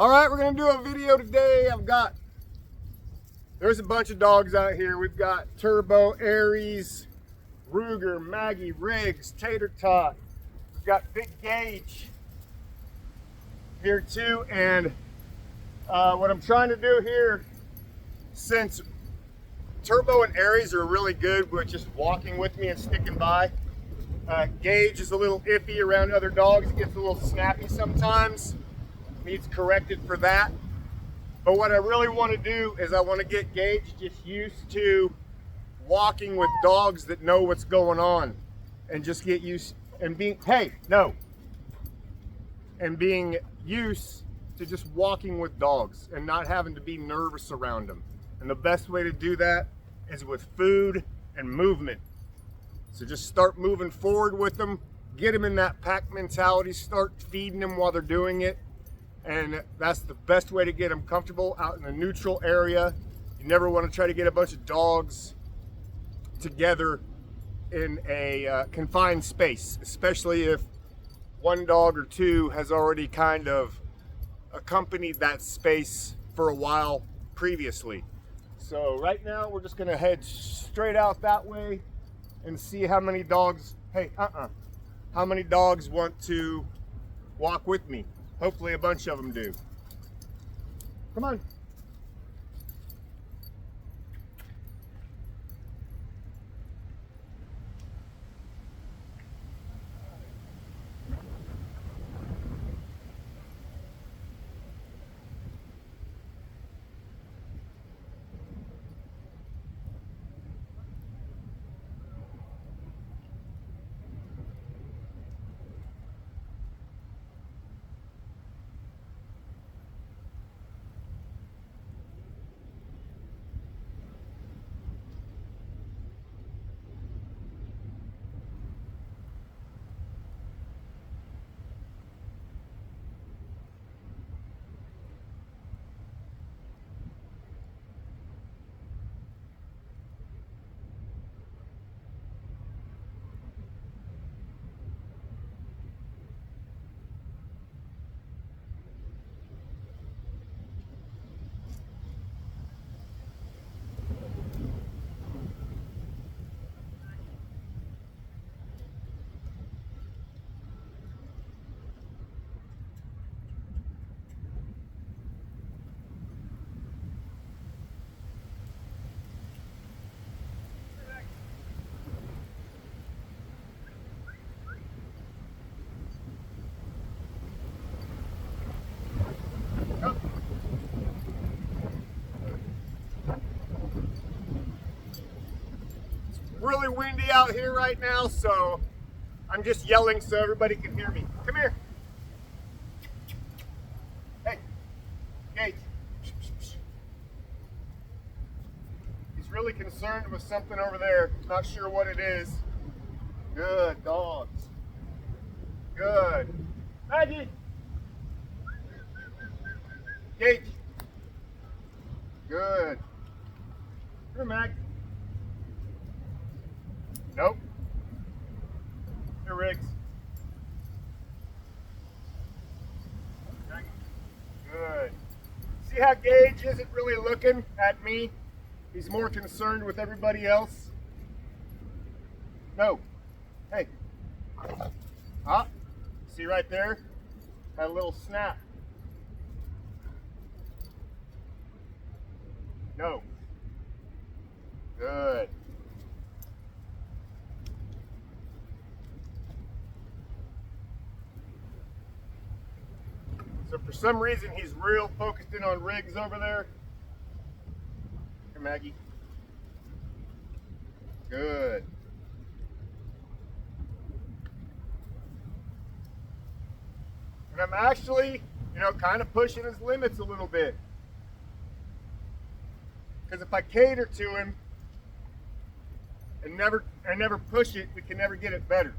All right, we're gonna do a video today. There's a bunch of dogs out here. We've got Turbo, Aries, Ruger, Maggie, Riggs, Tater Tot. We've got Big Gage here too. And what I'm trying to do here, since Turbo and Aries are really good with just walking with me and sticking by, Gage is a little iffy around other dogs. He gets a little snappy sometimes. Needs corrected for that. But what I really want to do is I want to get Gage just used to walking with dogs that know what's going on, and just get used and being, hey, no, and being used to just walking with dogs and not having to be nervous around them. And the best way to do that is with food and movement. So just start moving forward with them, get them in that pack mentality, start feeding them while they're doing it. And that's the best way to get them comfortable out in a neutral area. You never want to try to get a bunch of dogs together in a confined space, especially if one dog or two has already kind of accompanied that space for a while previously. So right now we're just gonna head straight out that way and see how many dogs, how many dogs want to walk with me. Hopefully a bunch of them do. Come on. Really windy out here right now, so I'm just yelling so everybody can hear me. Come here. Hey, Gage. He's really concerned with something over there. Not sure what it is. Good dogs. Good. Maggie. Gage. Good. Here, Mag. Nope. Here, Riggs. Good. See how Gage isn't really looking at me? He's more concerned with everybody else. No. Hey. Ah. See right there? Had a little snap. No. Good. So for some reason, he's real focused in on Riggs over there. Here, Maggie. Good. And I'm actually, kind of pushing his limits a little bit. Because if I cater to him and never push it, we can never get it better.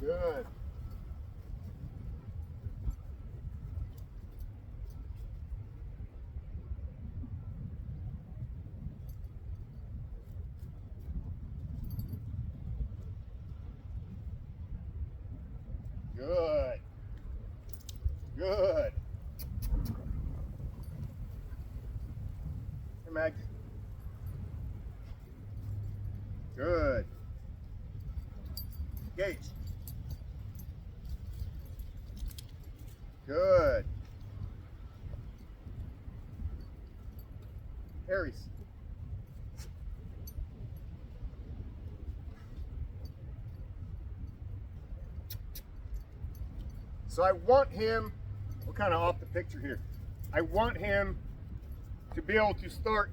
Good. Good. Good. Hey, Mag. Good. Gage. Good. Aries. So I want him, we're kind of off the picture here. I want him to be able to start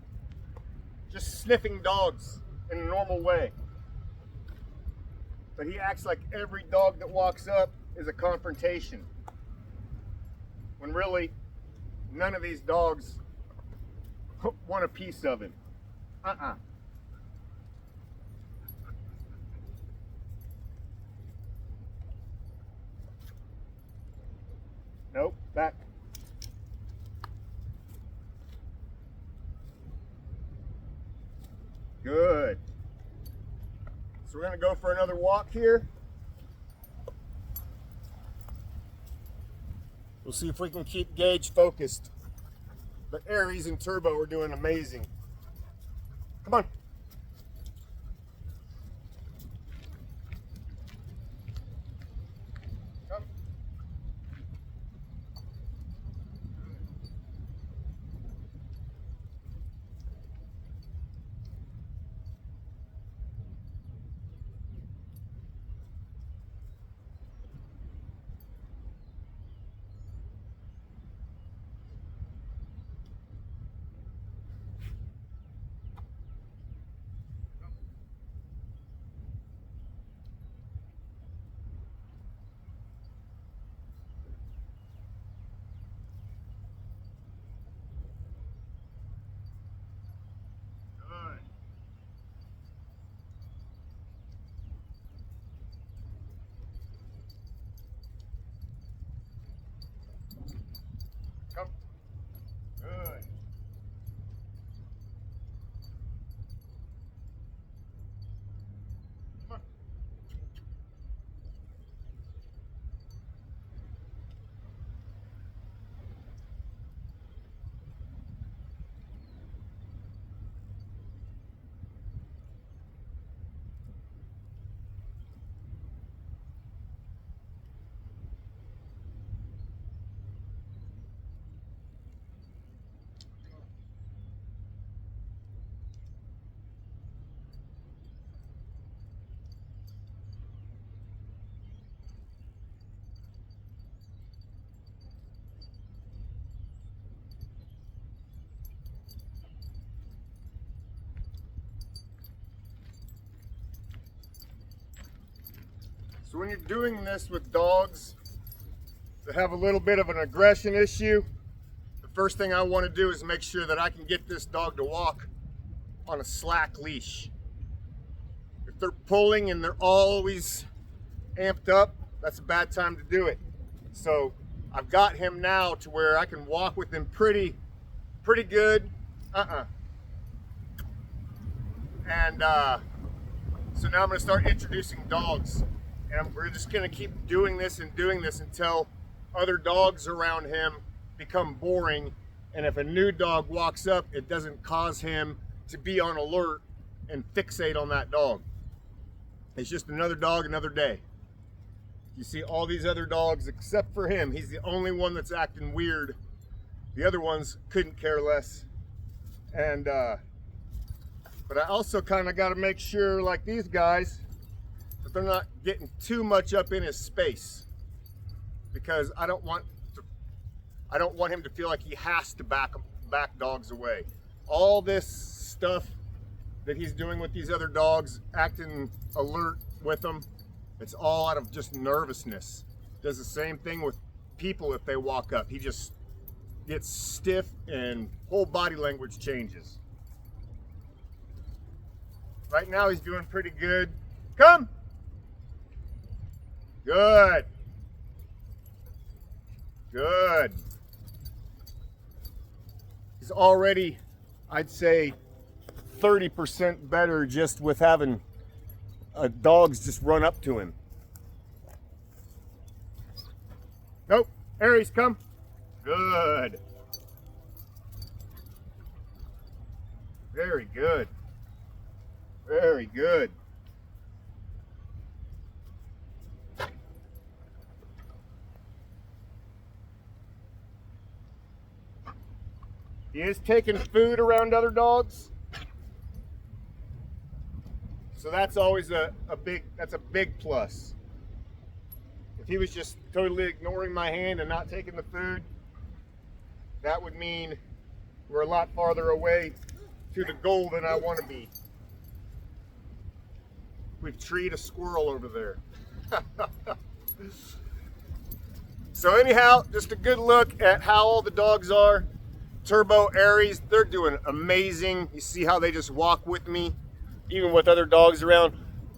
just sniffing dogs in a normal way. But he acts like every dog that walks up is a confrontation. When really, none of these dogs want a piece of him. Nope, back. Good. So we're going to go for another walk here. We'll see if we can keep Gage focused. But Aries and Turbo are doing amazing. Come on. Come. Come. Good. Come on. So when you're doing this with dogs that have a little bit of an aggression issue, the first thing I want to do is make sure that I can get this dog to walk on a slack leash. If they're pulling and they're always amped up, that's a bad time to do it. So I've got him now to where I can walk with him pretty good. And so now I'm going to start introducing dogs. And we're just going to keep doing this until other dogs around him become boring. And if a new dog walks up, it doesn't cause him to be on alert and fixate on that dog. It's just another dog, another day. You see all these other dogs except for him. He's the only one that's acting weird. The other ones couldn't care less. And but I also kind of got to make sure, like these guys, that they're not getting too much up in his space, because I don't want him to feel like he has to back dogs away. All this stuff that he's doing with these other dogs, acting alert with them, it's all out of just nervousness. Does the same thing with people if they walk up. He just gets stiff and whole body language changes. Right now he's doing pretty good. Come. Good. Good. He's already, I'd say, 30% better just with having dogs just run up to him. Nope. Aries, come. Good. Very good. Very good. He is taking food around other dogs. So that's always a big plus. If he was just totally ignoring my hand and not taking the food, that would mean we're a lot farther away to the goal than I want to be. We've treed a squirrel over there. So anyhow, just a good look at how all the dogs are. Turbo Aries, they're doing amazing. You see how they just walk with me, even with other dogs around.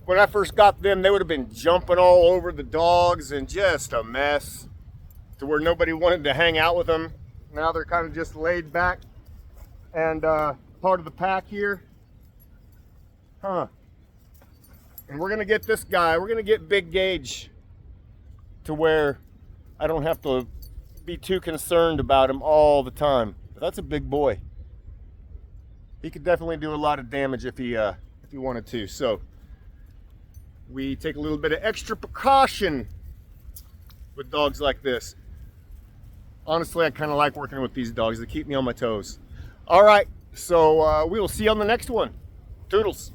When I first got them, they would have been jumping all over the dogs and just a mess to where nobody wanted to hang out with them. Now they're kind of just laid back and part of the pack here. And we're gonna get this guy, we're gonna get Big Gage to where I don't have to be too concerned about him all the time. But that's a big boy. He could definitely do a lot of damage if he wanted to. So we take a little bit of extra precaution with dogs like this. Honestly, I kind of like working with these dogs. They keep me on my toes. All right, so we will see you on the next one. Toodles.